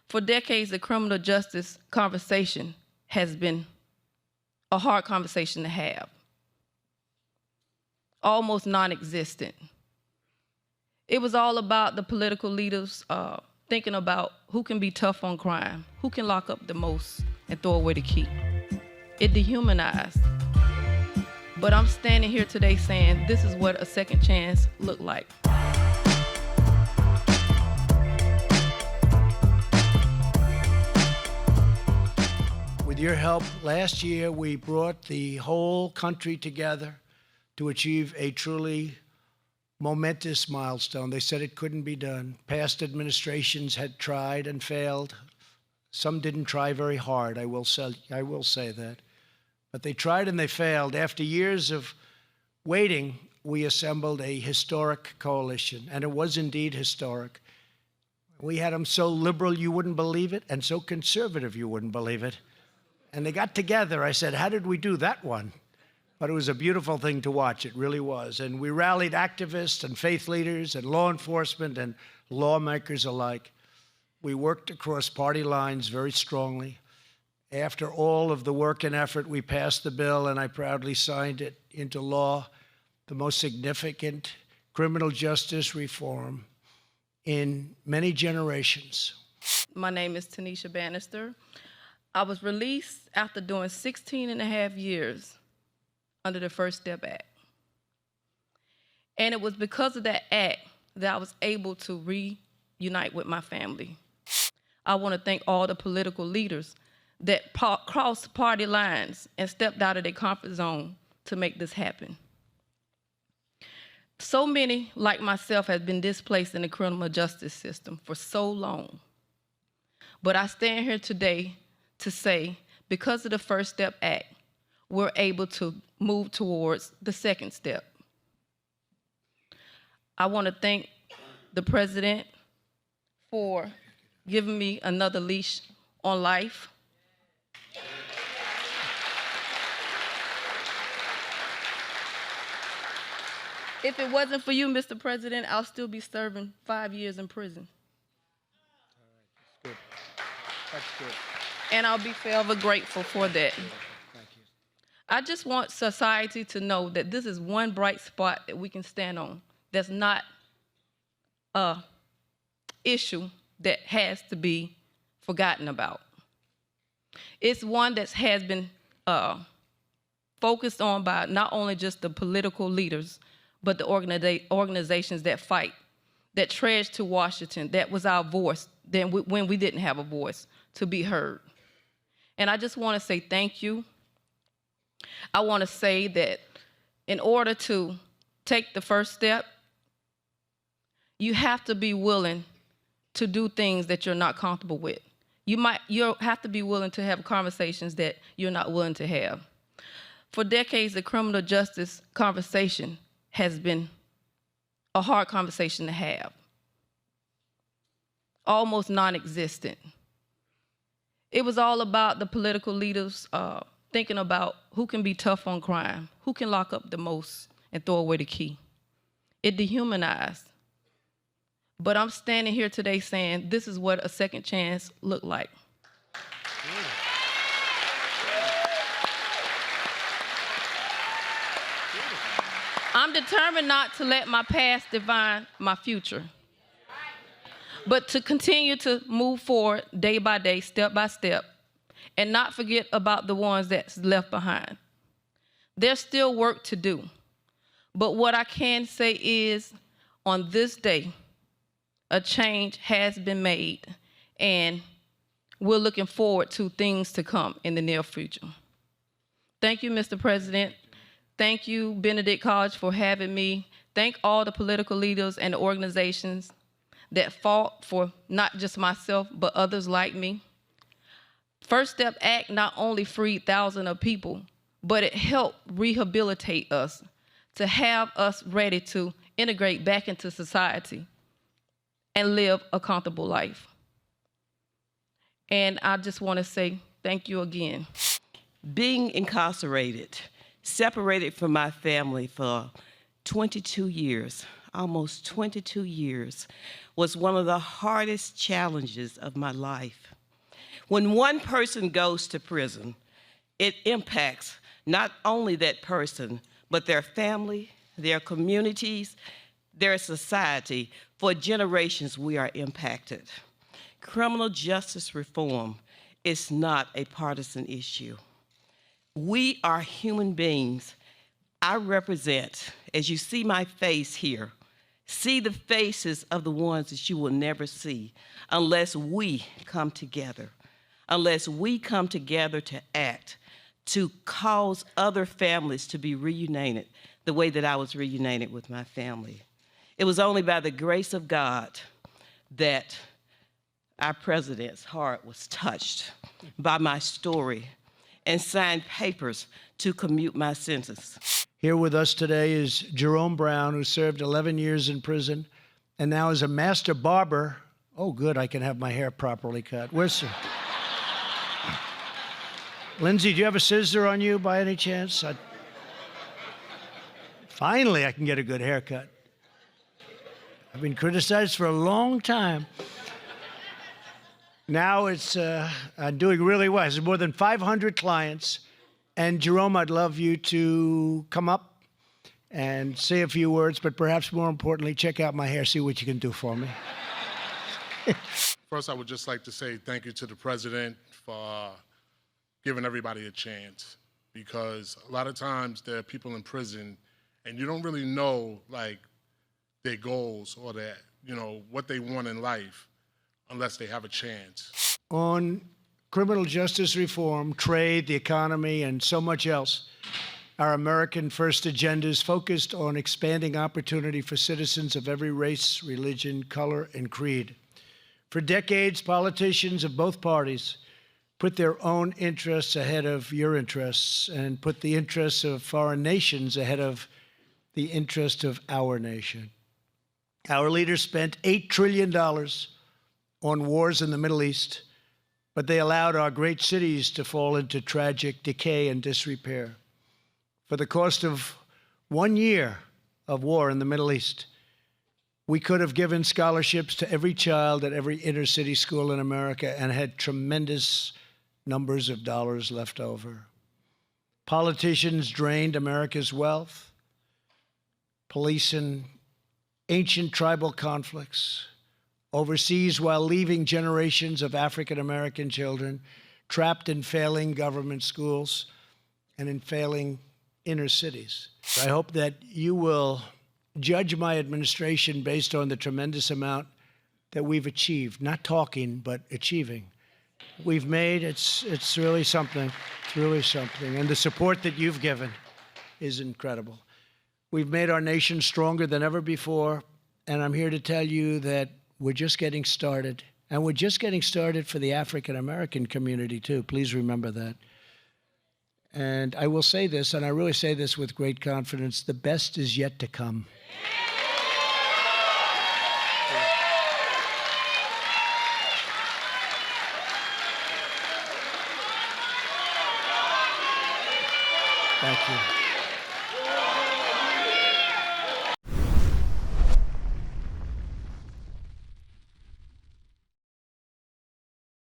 For decades, the criminal justice conversation has been a hard conversation to have, almost non-existent. It was all about the political leaders thinking about who can be tough on crime, who can lock up the most and throw away the key. It dehumanized. But I'm standing here today saying this is what a second chance looked like. With your help, last year we brought the whole country together to achieve a truly momentous milestone. They said it couldn't be done. Past administrations had tried and failed. Some didn't try very hard, I will say that. But they tried and they failed. After years of waiting, we assembled a historic coalition, and it was indeed historic. We had them so liberal you wouldn't believe it, and so conservative you wouldn't believe it. And they got together. I said, how did we do that one? But it was a beautiful thing to watch. It really was. And we rallied activists and faith leaders and law enforcement and lawmakers alike. We worked across party lines very strongly. After all of the work and effort, we passed the bill, and I proudly signed it into law, the most significant criminal justice reform in many generations. My name is Tanisha Bannister. I was released after doing 16 and a half years under the First Step Act. And it was because of that act that I was able to reunite with my family. I want to thank all the political leaders that crossed party lines and stepped out of their comfort zone to make this happen. So many, like myself, have been displaced in the criminal justice system for so long. But I stand here today to say, because of the First Step Act, we're able to move towards the second step. I want to thank the president for giving me another leash on life. If it wasn't for you, Mr. President, I'll still be serving 5 years in prison. All right, that's good. And I'll be forever grateful for that. Thank you. I just want society to know that this is one bright spot that we can stand on. That's not an issue that has to be forgotten about. It's one that has been focused on by not only just the political leaders, but the organizations that fight, that trudged to Washington. That was our voice then when we didn't have a voice to be heard. And I just want to say thank you. I want to say that in order to take the first step, you have to be willing to do things that you're not comfortable with. You'll have to be willing to have conversations that you're not willing to have. For decades, the criminal justice conversation has been a hard conversation to have, almost non-existent. It was all about the political leaders thinking about who can be tough on crime, who can lock up the most and throw away the key. It dehumanized. But I'm standing here today saying this is what a second chance looked like. I'm determined not to let my past define my future, but to continue to move forward day by day, step by step, and not forget about the ones that's left behind. There's still work to do, but what I can say is on this day, a change has been made, and we're looking forward to things to come in the near future. Thank you, Mr. President. Thank you, Benedict College, for having me. Thank all the political leaders and the organizations that fought for not just myself, but others like me. First Step Act not only freed thousands of people, but it helped rehabilitate us to have us ready to integrate back into society and live a comfortable life. And I just want to say thank you again. Being incarcerated, separated from my family for 22 years, almost 22 years, was one of the hardest challenges of my life. When one person goes to prison, it impacts not only that person, but their family, their communities, their society. For generations, we are impacted. Criminal justice reform is not a partisan issue. We are human beings. I represent, as you see my face here, see the faces of the ones that you will never see unless we come together, unless we come together to act, to cause other families to be reunited the way that I was reunited with my family. It was only by the grace of God that our president's heart was touched by my story and signed papers to commute my sentence. Here with us today is Jerome Brown, who served 11 years in prison and now is a master barber. Oh, good, I can have my hair properly cut. Where's Lindsay, do you have a scissor on you by any chance? Finally, I can get a good haircut. I've been criticized for a long time. Now I'm doing really well. There's more than 500 clients. And Jerome, I'd love you to come up and say a few words, but perhaps more importantly, check out my hair, see what you can do for me. First, I would just like to say thank you to the president for giving everybody a chance, because a lot of times there are people in prison and you don't really know like their goals or their, what they want in life unless they have a chance. On criminal justice reform, trade, the economy, and so much else, our American First agenda is focused on expanding opportunity for citizens of every race, religion, color, and creed. For decades, politicians of both parties put their own interests ahead of your interests and put the interests of foreign nations ahead of the interest of our nation. Our leaders spent $8 trillion on wars in the Middle East, but they allowed our great cities to fall into tragic decay and disrepair. For the cost of 1 year of war in the Middle East, we could have given scholarships to every child at every inner city school in America and had tremendous numbers of dollars left over. Politicians drained America's wealth, policing ancient tribal conflicts overseas while leaving generations of African-American children trapped in failing government schools and in failing inner cities. I hope that you will judge my administration based on the tremendous amount that we've achieved, not talking, but achieving. We've made, it's really something. It's really something. And the support that you've given is incredible. We've made our nation stronger than ever before, and I'm here to tell you that we're just getting started. And we're just getting started for the African-American community, too. Please remember that. And I will say this, and I really say this with great confidence, the best is yet to come. Thank you.